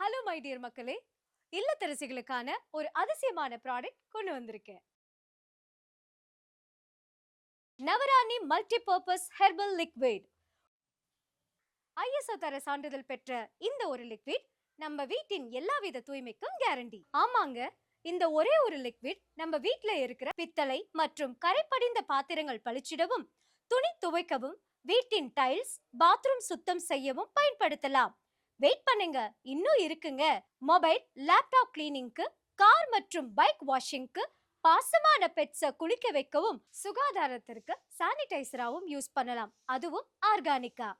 Hello my dear மக்களே, இல்லத்தரசிகளுக்கான ஒரு அதிசயமான ப்ராடக்ட் கொண்டு வந்திருக்கேன். Navarani multi purpose herbal liquid. ISO தர சான்றிதழ் பெற்ற இந்த ஒரு லிக்விட் நம்ம வீட்டின் எல்லாவித தூய்மைக்கும் கேரண்டி. ஆமாங்க, இந்த ஒரே ஒரு லிக்விட் நம்ம வீட்ல இருக்கிற பித்தளை மற்றும் கரைப்படிந்த பாத்திரங்கள் பளிச்சிடவும், துணி துவைக்கவும், வீட்டின் டைல்ஸ், பாத்ரூம் சுத்தம் செய்யவும் பயன்படுத்தலாம். வெயிட் பண்ணுங்க, இன்னும் இருக்குங்க. மொபைல், லேப்டாப் கிளீனிங்க்கு, கார் மற்றும் பைக் வாஷிங்க்கு, பாசமான பெட்ஸ குளிக்க வைக்கவும், சுகாதாரத்திற்கு சானிடைசராகவும் யூஸ் பண்ணலாம். அதுவும் ஆர்கானிக்கா.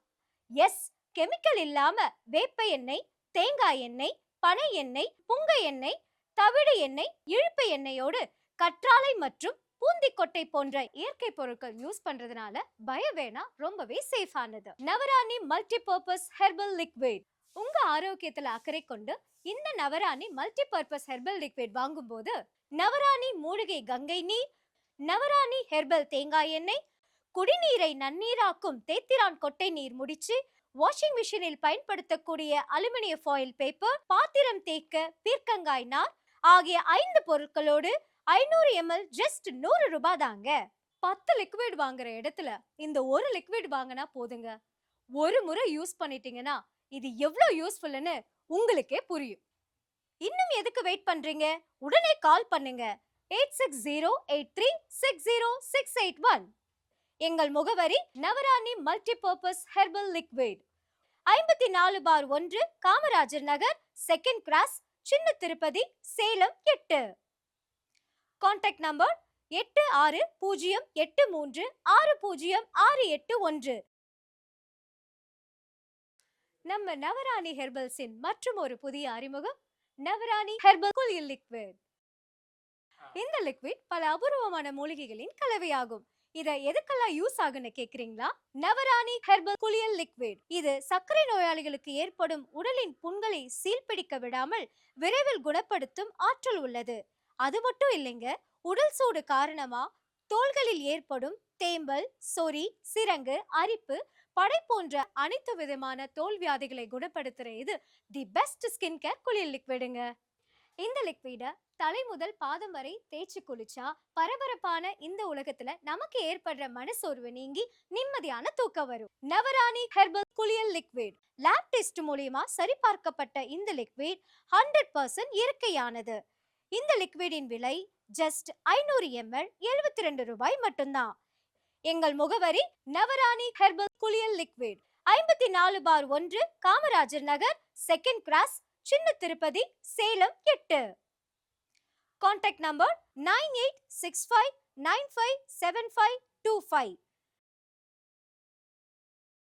எஸ், கெமிக்கல் இல்லாம வேப்ப எண்ணெய், தேங்காய் எண்ணெய், பனை எண்ணெய், புங்க எண்ணெய், தவிடு எண்ணெய், இழுப்பு எண்ணெயோடு கற்றாழை மற்றும் பூந்திக்கொட்டை போன்ற இயற்கை பொருட்கள் யூஸ் பண்றதுனால பயம் வேணா, ரொம்பவே சேஃப் ஆனது. நவராணி மல்டி பர்பஸ் ஹெர்பல் லிக்விட். உங்க ஆரோக்கியத்துல அக்கறை கொண்டு இந்த நவராணி மல்டி பர்பஸ் ஹெர்பல் லிக்விட் வாங்கும்போது நவராணி மூலிகை கங்கை நீர், நவராணி ஹெர்பல் தேங்காய் எண்ணெய், குடிநீரை நன்னீராக்கும் தேத்திரான் கொட்டை நீர் முடிச்சு, வாஷிங் மிஷினில் பயன்படுத்தக்கூடிய அலுமினிய ஃபாயில் பேப்பர், பாத்திரம் தேக்க பீர்க்கங்காய் நார் ஆகிய 5 பொருட்களோடு 500 ml ஜஸ்ட் 100 ரூபாய் தாங்க. 10 லிக்விட் வாங்குற இடத்துல இந்த ஒரு லிக்விட் வாங்கினா போதுங்க. ஒரு முறை யூஸ் பண்ணிட்டீங்கன்னா இது எவ்வளவு யூஸ்ஃபுல்னு உங்களுக்கே புரியும். இன்னும் எதுக்கு வெயிட் பண்றீங்க? உடனே கால் பண்ணுங்க 8608360681. எங்கள் முகவரி Navarani multi purpose herbal liquid, 54/1 Kamarajar Nagar, second cross, Chinna Tirupathi, Salem 8. Contact number 8608360681. நம்ம நவராணி ஹெர்பல்ஸின் மற்றும் ஒரு புதிய அறிமுகம் நவராணி ஹெர்பல் குளியல் லிக்விட். இந்த லிக்விட் பல அபூர்வமான மூலிகைகளின் கலவையாகும். இத எதுக்கெல்லாம் யூஸ் ஆகுன்னு கேக்குறீங்களா? நவராணி ஹெர்பல் குளியல் லிக்விட் இது சர்க்கரை நோயாளிகளுக்கு ஏற்படும் உடலின் புண்களை சீல்பிடிக்க விடாமல் விரைவில் குணப்படுத்தும் ஆற்றல் உள்ளது. அது மட்டும் இல்லைங்க, உடல் சூடு காரணமா தோள்களில் ஏற்படும் தேம்பல், சொறி, சிரங்கு, அரிப்பு, படை போன்ற அனைத்து விதமான தோல் வியாதிகளை குணப்படுத்துற இது தி பெஸ்ட் ஸ்கின் கேர் குளியல் லிக்விடுங்க. இந்த லிக்விட தலை முதல் பாதம் வரை தேய்ச்சி குளிச்சா பரபரப்பான இந்த உலகத்துல நமக்கு ஏற்படுற மனசோர்வு நீங்கி நிம்மதியான தூக்கம் வரும். நவராணி ஹெர்பல் குளியல் லிக்விட் லேப் டெஸ்ட் மூலமா சரிபார்க்கப்பட்ட இந்த லிக்விட் 100% இயற்கையானது. இந்த லிக்விடின் விலை ஜஸ்ட் 500 ml 72 ரூபாய் மட்டும்தான். எங்கள் முகவரி நவராணி ஹெர்பல் குளியல் liquid, 54/1 Kamarajar Nagar, second cross, Chinna Tirupathi, Salem 8. Contact number 9865957525.